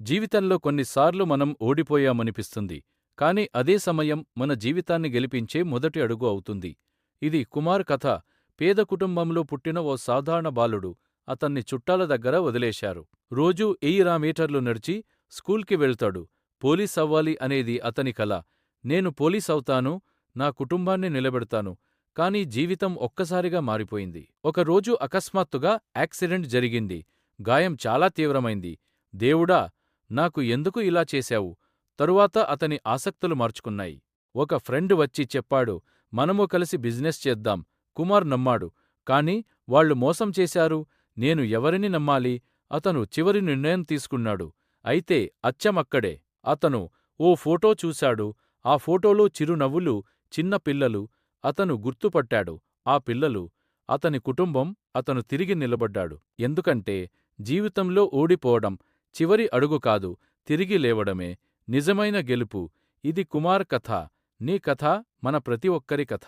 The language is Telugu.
జీవితంలో కొన్నిసార్లు మనం ఓడిపోయామనిపిస్తుంది. కానీ అదే సమయం మన జీవితాన్ని గెలిపించే మొదటి అడుగు అవుతుంది. ఇది కుమార్ కథ. పేద కుటుంబంలో పుట్టిన ఓ సాధారణ బాలుడు. అతన్ని చుట్టాల దగ్గర వదిలేశారు. రోజూ 1000 మీటర్లు నడిచి స్కూల్కి వెళ్తాడు. పోలీస్ అవ్వాలి అనేది అతని కల. నేను పోలీస్ అవుతాను, నా కుటుంబాన్ని నిలబెడతాను. కానీ జీవితం ఒక్కసారిగా మారిపోయింది. ఒకరోజు అకస్మాత్తుగా యాక్సిడెంట్ జరిగింది. గాయం చాలా తీవ్రమైంది. దేవుడా, నాకు ఎందుకు ఇలా చేశావు? తరువాత అతని ఆసక్తులు మార్చుకున్నాయి. ఒక ఫ్రెండ్ వచ్చి చెప్పాడు, మనము కలిసి బిజినెస్ చేద్దాం. కుమార్ నమ్మాడు. కాని వాళ్ళు మోసం చేశారు. నేను ఎవరిని నమ్మాలి? అతను చివరి నిర్ణయం తీసుకున్నాడు. అయితే అచ్చమక్కడే అతను ఓ ఫోటో చూశాడు. ఆ ఫోటోలో చిరునవ్వులు, చిన్న పిల్లలు. అతను గుర్తుపట్టాడు. ఆ పిల్లలు అతని కుటుంబం. అతను తిరిగి నిలబడ్డాడు. ఎందుకంటే జీవితంలో ఓడిపోవడం చివరి అడుగు కాదు, తిరిగి లేవడమే నిజమైన గెలుపు. ఇది కుమార్ కథ. నీ కథ, మన ప్రతి ఒక్కరి కథ.